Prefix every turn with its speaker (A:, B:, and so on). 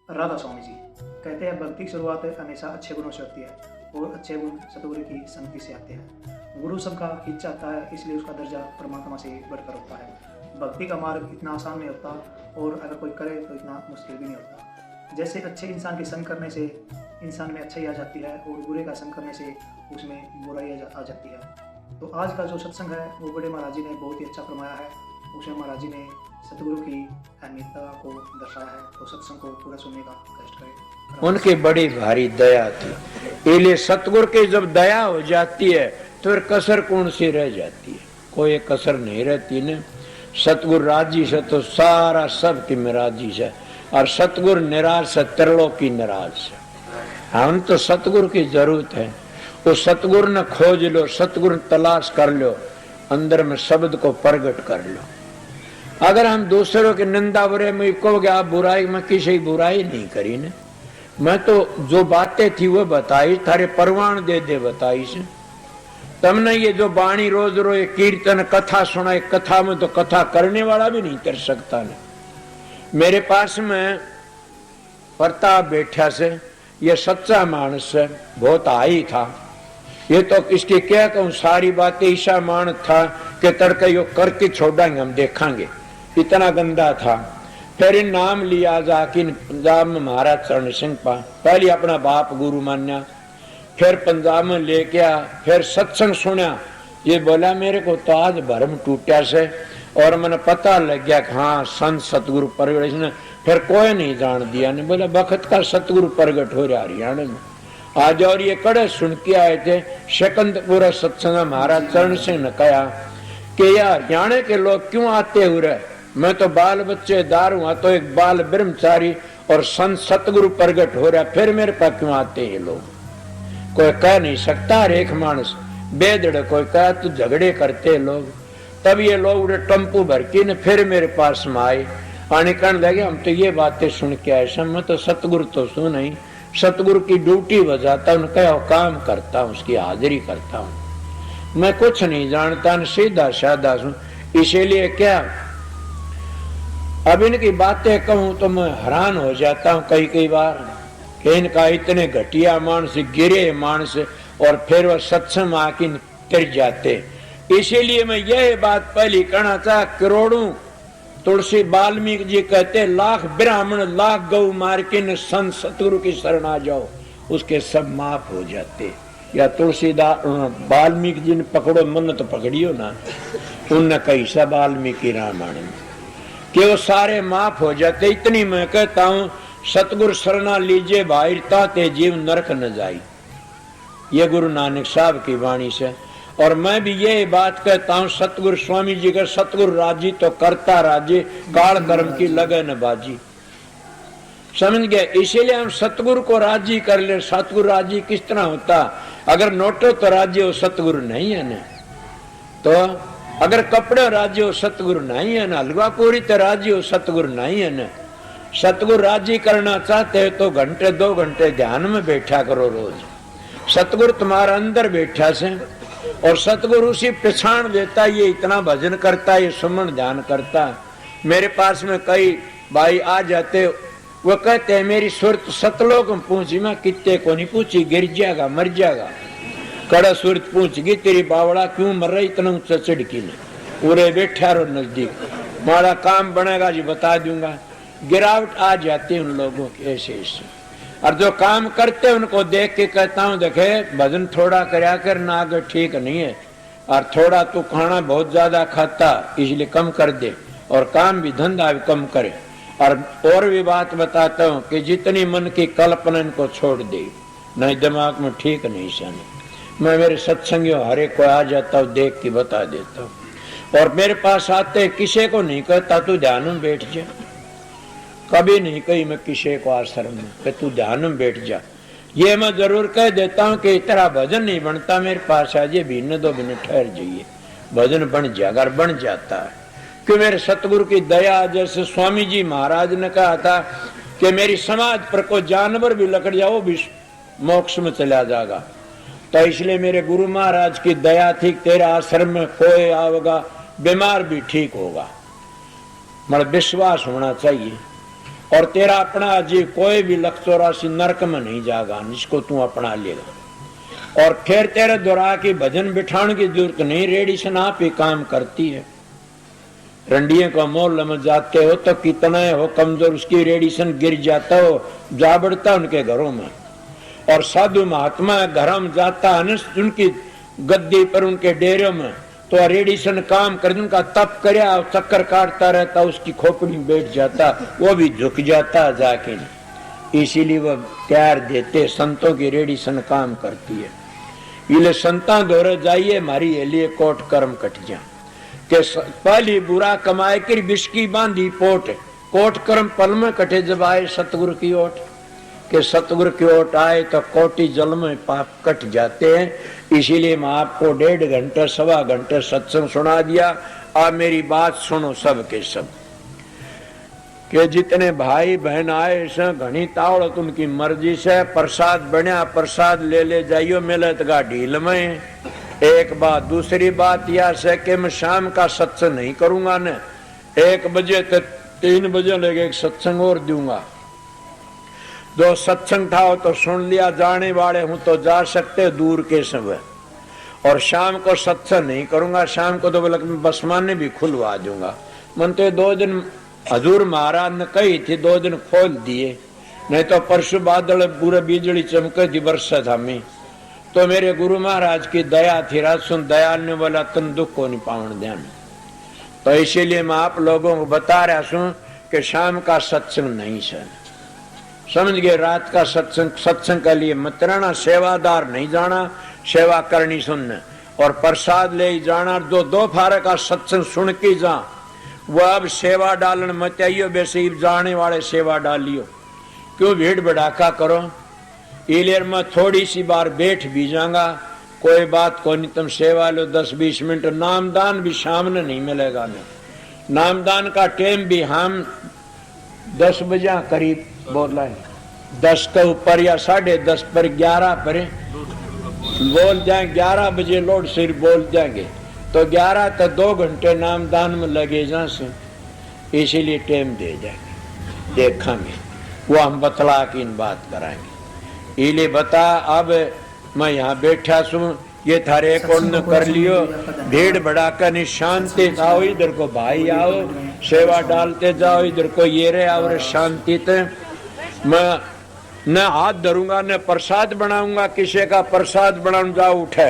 A: राधा स्वामी जी कहते हैं, भक्ति की शुरुआत हमेशा अच्छे गुणों से होती है और अच्छे गुण सतगुरु की संगति से आते हैं। गुरु सबका हित चाहता है, इसलिए उसका दर्जा परमात्मा से बढ़कर होता है। भक्ति का मार्ग इतना आसान नहीं होता और अगर कोई करे तो इतना मुश्किल भी नहीं होता। जैसे अच्छे इंसान के संग करने से इंसान में अच्छाई आ जाती है और बुरे का संग करने से उसमें बुराई आ जाती है। तो आज का जो सत्संग है वो बड़े महाराज जी ने बहुत ही अच्छा फरमाया है। उसमें महाराज जी ने सतगुरु की अहमियता को दर्शाया है। तो सत्संग को पूरा सुनने का कष्ट करें।
B: उनकी बड़ी भारी दया थी, इसलिए सतगुरु की जब दया हो जाती है तो फिर कसर कौन सी रह जाती है? कोई कसर नहीं रहती न। सतगुरु राजी से तो सारा सब की राजी से, और सतगुरु निराश से त्रिलोक की निराश से। हम तो सतगुरु की जरूरत है। वो सतगुरु ने खोज लो, सतगुरु तलाश कर लो, अंदर में शब्द को प्रगट कर लो। अगर हम दूसरों के निंदा बुरे में कहोगे आप बुराई में, किसी बुराई नहीं करी ने। मैं तो जो बातें थी वो बताई, थारे परवान दे दे बताई से। तुमने ये जो बाणी रोज रोज कीर्तन कथा सुनाई, कथा में तो कथा करने वाला भी नहीं कर सकता ने। मेरे पास में प्रताप बैठा से, ये सच्चा मानस है, बहुत आई था। ये तो इसकी क्या कहूं, सारी बातें ईशा मान था कि तड़के यो करके छोड़ेंगे, हम देखेंगे, इतना गंदा था। फिर इन नाम लिया जाके पंजाब में महाराज चरण सिंह पा, पहले अपना बाप गुरु मान्या, फिर पंजाब में लेके आ, फिर सत्संग सुना। ये बोला मेरे को तो आज भरम टूटा से, और मैंने पता लग गया कि हाँ संत सतगुरु प्रगट ने। फिर कोई नहीं जान दिया ने, बोला बखत का सतगुरु प्रगट हो रहा हरियाणा में आज। और ये कड़े सुन के आए थे शकंदपुरा सत्संग, महाराज चरण सिंह ने कहा कि यार हरियाणा के लोग क्यों आते हुए, मैं तो बाल बच्चे दार हुआ, तो एक बाल ब्रह्मचारी और संत सतगुरु प्रगट हो रहा, फिर मेरे पास क्यों आते हैं लोग? कोई कह नहीं सकता, रेख मानस बेदड़ कोई कहा तो झगड़े करते लोग। तब ये लोग उड़े टम्पू भर के न फिर मेरे पास में आए, आने कहने लगे हम तो ये बातें सुन के आए, मैं तो सतगुरु तो सुन नहीं, सतगुरु की ड्यूटी बजाता हूँ, क्या काम करता हूँ, उसकी हाजिरी करता हूँ। मैं कुछ नहीं जानता न, सीधा साधा हूँ। इसीलिए क्या अब इनकी बातें कहूं तो मैं हैरान हो जाता हूं कई कई बार कि इनका इतने घटिया मानस, गिरे मानस, और फिर वह सत्संग आके तिर जाते। इसीलिए मैं यह बात पहली कहना चाह, करोड़ों तुलसी वाल्मीकि जी कहते लाख ब्राह्मण लाख गौ मार के संत सतगुरु की शरण आ जाओ, उसके सब माफ हो जाते। या तुलसीदास वाल्मीकि जी ने पकड़ो मन तो पकड़ियो ना, उनने कही सब वाल्मीकि रामायण में कि वो सारे माफ हो जाते। इतनी मैं कहता हूं सतगुरु शरणा लीजिए भाई, ताते जीव नरक न जाई, ये गुरु नानक साहब की वाणी से। और मैं भी ये बात कहता हूं सतगुरु स्वामी जी का, सतगुरु राजी तो करता राजी, काल कर्म की लगन बाजी। समझ गए? इसीलिए हम सतगुरु को राजी कर ले। सतगुरु राजी किस तरह होता? अगर नोटो तो राजी हो, सतगुरु नहीं है ना। तो अगर कपड़े राजी हो, सतगुरु नहीं है ना। हलवा पूरी तो राजी हो, सतगुरु नहीं है ना। सतगुरु राजी करना चाहते हो तो घंटे 2 घंटे ध्यान में बैठा करो रोज। सतगुरु तुम्हारा अंदर बैठा से, और सतगुरु उसी पहचान देता, ये इतना भजन करता, ये सुमन ध्यान करता। मेरे पास में कई भाई आ जाते, वो कहते हैं मेरी सुरत सतलोक में पूछी, मैं कितने को नहीं पूछी, गिर जाएगा मर जाएगा। कड़ा सूरत पूछ गई तेरी बावड़ा क्यों मर रही इतना ऊंचा चिड़की ने, उरे बैठा रो नजदीक, मारा काम बनेगा जी बता दूंगा। गिरावट आ जाती है उन लोगों की ऐसे ऐसे। और जो काम करते उनको देख के कहता हूँ देखे भजन थोड़ा करया कर ना, अगर ठीक नहीं है, और थोड़ा तू खाना बहुत ज्यादा खाता इसलिए कम कर दे, और काम भी धंधा भी कम करे। और भी बात बताता हूँ कि जितनी मन की कल्पना इनको छोड़ दे, नहीं दिमाग में ठीक नहीं सन। मैं मेरे सत्संगियों हर एक को आ जाता हूँ, देख के बता देता हूँ। और मेरे पास आते किसी को नहीं कहता तू ध्यान में बैठ जा, कभी नहीं कही मैं किसी को आश्रम में कि तू ध्यान में बैठ जा। ये मैं जरूर कह देता हूँ कि तेरा भजन नहीं बनता, मेरे पास आ जाए, बीने 2 मिनट ठहर जाइए, भजन बन जाएगा। अगर बन जाता है कि मेरे सतगुरु की दया, जैसे स्वामी जी महाराज ने कहा था कि मेरी समाज पर कोई जानवर भी लकड़ जाओ वो भी मोक्ष में चला जाएगा। तो इसलिए मेरे गुरु महाराज की दया थी, तेरा आश्रम में कोई आवेगा बीमार भी ठीक होगा, मतलब विश्वास होना चाहिए। और तेरा अपना अजीब कोई भी 184 नरक में नहीं जागा, जिसको तू अपना लेगा। और फिर तेरे दोहरा की भजन बिठाने की जरूरत नहीं, रेडिसन आप ही काम करती है। रंडिये को मोल में जाते हो तो कितना हो कमजोर, उसकी रेडिसन गिर जाता हो, जा बढ़ता उनके घरों में। और साधु महात्मा घर में जाता है उनकी गद्दी पर, उनके डेरे में, तो रेडिसन काम कर, उनका तप करया चक्कर काटता रहता, उसकी खोपड़ी में बैठ जाता, वो भी झुक जाता जाके। इसीलिए वह प्यार देते, संतों की रेडिसन काम करती है। इले संता दौरे जाइए, हमारी लिए कोट कर्म कट जा के पहली बुरा कमाए कर बिस्की बांधी पोट, कोट कर्म पल में कटे जब आए सतगुरु की ओट। के सतगुरु की ओट आए तो कोटि जल में पाप कट जाते हैं। इसीलिए मैं आपको 1.5 घंटे 1.25 घंटे सत्संग सुना दिया। आप मेरी बात सुनो सब के सब, के जितने भाई बहन आए से घनी तावड़त उनकी मर्जी से, प्रसाद बना प्रसाद ले जाइयो, मिलत का ढील में। एक बात, दूसरी बात यह से कि मैं शाम का सत्संग नहीं करूंगा न, 1 बजे तक 3 बजे लगे एक सत्संग और दूंगा। जो सत्संग था तो सुन लिया, जाने वाले हूं तो जा सकते दूर के सब। और शाम को सत्संग नहीं करूंगा, शाम को तो बसमाने भी खुलवा दूंगा। मन तो 2 दिन हजूर महाराज ने कही थी, 2 दिन खोल दिए, नहीं तो परसों बादल पूरे बिजली चमके थी, बरसा था मैं तो मेरे गुरु महाराज की दया थी। रात सुन दयाल ने बोला तुम दुख को नहीं पावन ध्यान। तो इसीलिए मैं आप लोगों को बता रहा हूं कि शाम का सत्संग नहीं सर, समझ गए। रात का सत्संग के लिए मत रहना, सेवादार नहीं जाना, सेवा करनी सुनना और प्रसाद ले जाना। जो 2 फारे का सत्संग सुन के जा, वो अब सेवा डालन मत आइयो, वैसे जाने वाले सेवा डालियो, क्यों भीड़ भड़ाका करो। इलेर में थोड़ी सी बार बैठ भी जाऊंगा, कोई बात को नहीं, तुम सेवा लो 10-20 मिनट। नामदान भी शाम ने नहीं मिलेगा ना, नामदान का टाइम भी हम 10 बजे करीब बोला है, 10 के ऊपर या 10:30 पर 11 पर बोल जाए, 11 बजे लोड सिर बोल जाएंगे तो 11 तक 2 घंटे नामदान में लगे जा से, इसीलिए टाइम दे जाएंगे, देखेंगे वो हम बतला की इन बात कराएंगे। इले बता, अब मैं यहाँ बैठा सू, ये थारे एक और कर लियो, भीड़ भड़ाका नहीं, शांति आओ, इधर को भाई आओ, सेवा डालते जाओ, इधर को ये रे और शांति ते। मैं न हाथ धरूंगा न प्रसाद बनाऊंगा, किसी का प्रसाद बनाऊं जा उठे